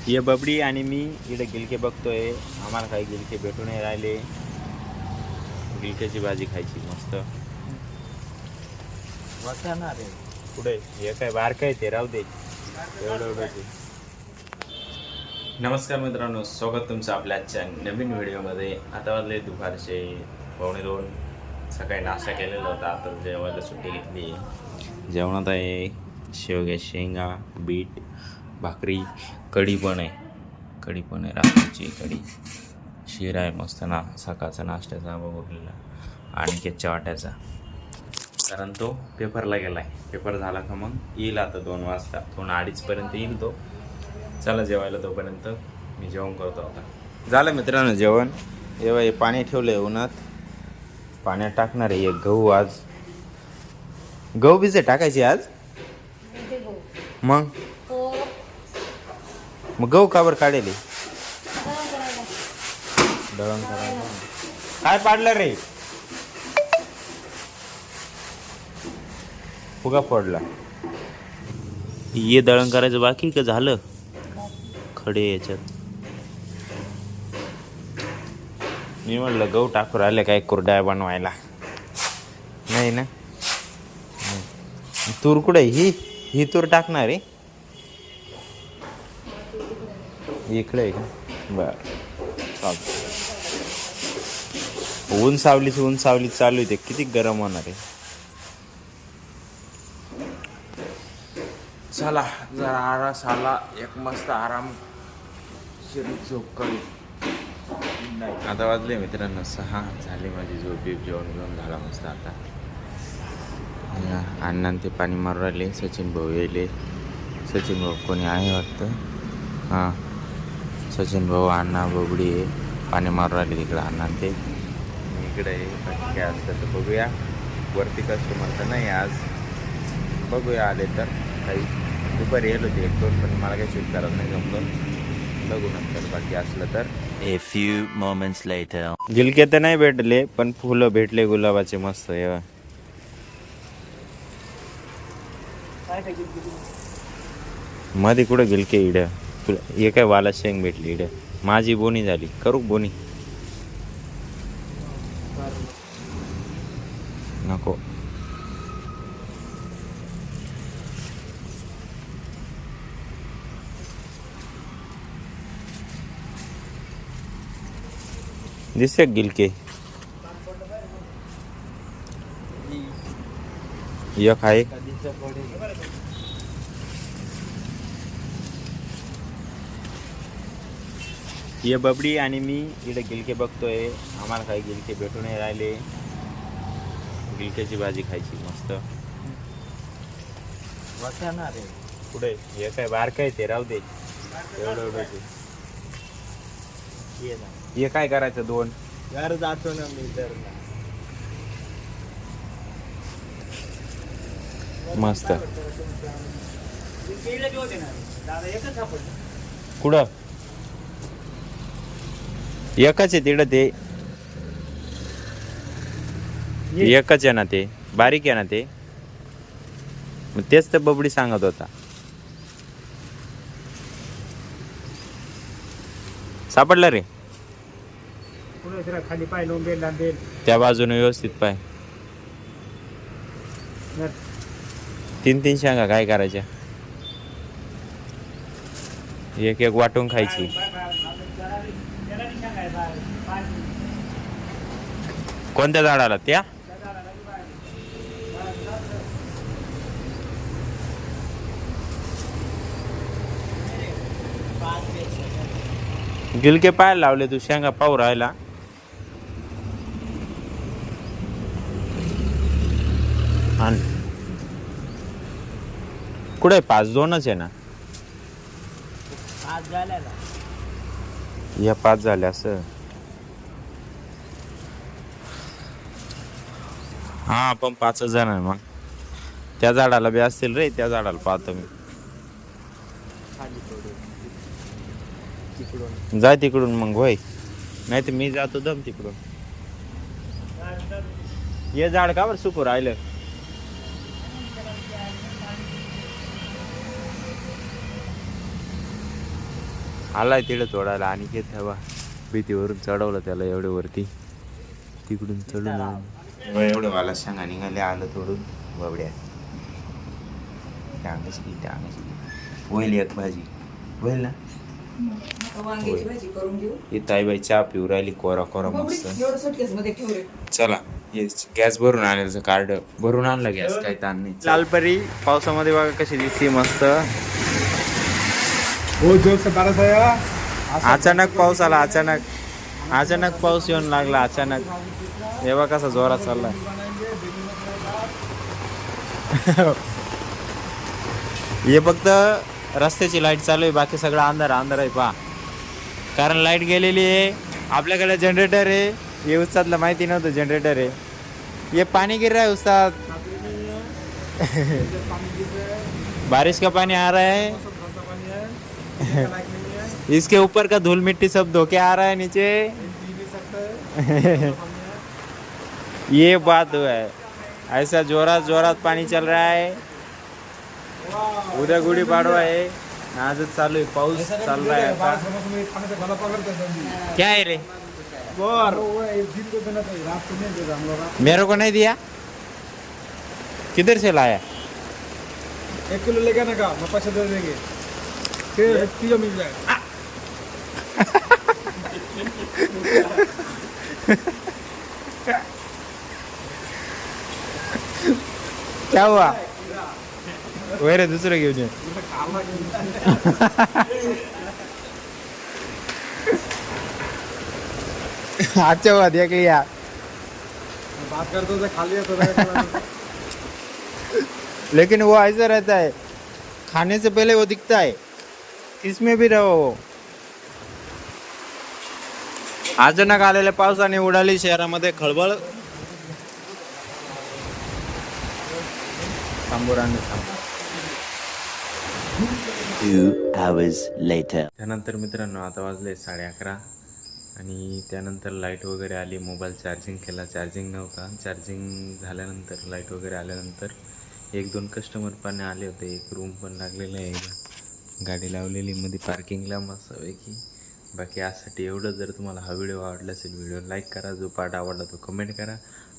ये बबडी आणि मी इकडे गिलके बघतोय. आम्हाला काही गिलके भेटून नाही राहिले. गिलक्याची भाजी खायची मस्त. वाटणार रे पुढे हे काय बारकाय ते राहू दे. एवढं ते. नमस्कार मित्रांनो, स्वागत तुमचं आपल्या आजच्या नवीन व्हिडिओमध्ये. आता वाजले दुपारचे 1:45. सकाळी नाश्ता केलेला होता, आता जेवायला सुट्टी घेतली. जेवणात आहे शेवग्या शेंगा, बीट, भाकरी, कढी पण आहे रात्रीची कढी, शिरा आहे मस्त ना सकाळचा नाश्त्याचा बघितलेला आणि केकच्या वाट्याचा. कारण तो पेपरला गेला आहे. पेपर झाला का मग येईल आता 2 वाजता, 2-2:30 येईल तो. चला जेवायला, तोपर्यंत मी जेवण करतो. आता झालं मित्रांनो जेवण. हे पाणी ठेवलं आहे उन्हात, पाण्यात टाकणार आहे एक गहू. आज गहू भिजत टाकायची आज. मग गहू काबर काढेल दळण करायला. काय पाडलं रे? फुगा पडला. ये दळण करायचं बाकी का झालं? खडे याच्यात मी म्हटलं गहू टाकू राहिले काय कुरड्या बनवायला. नाही ना. तूर कुठे? ही तूर टाकणार आहे इकडे आहे का? बरं चालतं. ऊन सावली चालू आहे. किती गरम होणार आहे. चला जरा आरास आला, एक मस्त आराम झोप करू. आता वाजले मित्रांनो 6. झाली माझी झोप. जेवण झाला मस्त. आता अण्णा ते पाणी मारू राहिले. सचिन भाऊ येले. सचिन भाऊ कोणी आहे वाटतं. हां सचिन भाऊ, अण्णा, बबडी आहे. पाणी मारू राहिले तिकडं अण्णा ते. मी इकडे आहे. बाकी काय असतं तर बघूया. वरती कस्टमर तर नाही आज, बघूया आले तर. काही दुपारी येलो होते 1-2, पण मला काही शूट करत नाही जमलं. बघू नंतर बाकी असलं तर. A few moments later. गिलके तर नाही भेटले, पण फुलं भेटले गुलाबाचे मस्त. मध्ये कुठं गिलके इड हे काय वाला शेंग भेटली इड. माझी बोनी झाली. करू बोनी नको. दिसते गिलके एक आहे. ये बबडी आणि मी इकडे गिलके बघतोय. आम्हाला काही गिलके भेटून नाही राहिले. गिलक्याची भाजी खायची मस्त. वाटणार रे पुढे हे काय बारकाय ते राहू दे. एवढं हे काय करायचं 2 घर जातो ना मी तर. मस्त. कुठं एकच आहे तिकडं. ते एकच आहे ना, ते बारीक आहे ना ते. मग तेच तर बबडी सांगत होता. सापडला रे? खाली पाय लोंबेल त्या बाजूने व्यवस्थित पाय. 3 शेंगा काय करायच्या? एक वाटून खायची. कोणत्या झाडाला? त्या गिलके पाहायला लावले तू, शेंगा पाहू राहिला. कुठे 5-2च आहे ना. 5 झाल्या ना. या 5 झाल्या असं. हा पण 5च जण आहे. मग त्या झाडाला बी असतील रे. त्या झाडाला पाहतो मी. जाय तिकडून मग होय. नाही तर मी जातो दम तिकडून. हे झाड का बरं सुकू राहिलं? आलाय तिकडे तोडायला आणि घेत हवा भीतीवरून चढवलं त्याला एवढे वरती तिकडून चढून एवढं मला सांगा निघाले आलं तोडून बाबड्या डांगच की डांगच होईल एक भाजी होईल ना ही ताईबाई चहा पिऊ राहिली कोरा कोरा मस्त चला हे गॅस भरून आणायचं कार्ड भरून आणलं गॅस काही ताण नाही लालपरी पावसामध्ये बघा कशी दिसते मस्त अचानक पाऊस आला अचानक पाऊस येऊन लागला अचानक हे बघा कसा जोरात चाललाय हे फक्त रस्त्याची लाईट चालू आहे बाकी सगळं अंधार आहे पहा कारण लाईट गेलेली आहे आपल्याकडे जनरेटर आहे ये उस्तादला माहिती नव्हतं जनरेटर आहे ये पानी गिर रहा है उस्ताद बारिश का पानी आ रहा है इसके ऊपर का धूल मिट्टी सब धोके आ रहा है नीचे ये बात हुआ है ऐसा जोरात पानी चल रहा है उद्या गुढी पाडवा आहे आजच चालू आहे पाऊस चाल रहा है आता क्या है रे मेरे को नहीं दिया किधर से लाया 1 किलो लेगा ना का मैं पैसे दे देंगे फिर 1 किलो मिल जाएगा क्या हुआ रे दुसरं घेऊन ये अच्छा हुआ देख लिया बात करते तो खाली है तो लेकिन वो ऐसा रहता है खाने से पहले वो दिखता है किसमें भी रहो वो अचानक आलेल्या पावसाने उडाली शहरामध्ये खळबळ तांबुराने 2 hours later. त्यानंतर मित्रांनो आता वाजले 11:30 आणि त्यानंतर लाईट वगैरे आली मोबाईल चार्जिंग केला चार्जिंग नव्हता चार्जिंग झाल्यानंतर लाईट वगैरे आल्यानंतर 1-2 कस्टमर पण आले होते एक रूम पण लागलेलं आहे गाडी लावलेली मध्ये पार्किंगला मस्तपैकी बाकी यासाठी एवढं जर तुम्हाला हा व्हिडिओ आवडला असेल व्हिडिओ लाईक करा जो पार्ट आवडला तो कमेंट करा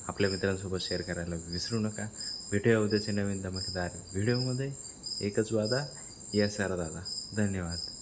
आपल्या मित्रांसोबत शेअर करायला विसरू नका भेटूया उद्याचे नवीन धमाकेदार व्हिडिओमध्ये एकच वादा या सर दादा धन्यवाद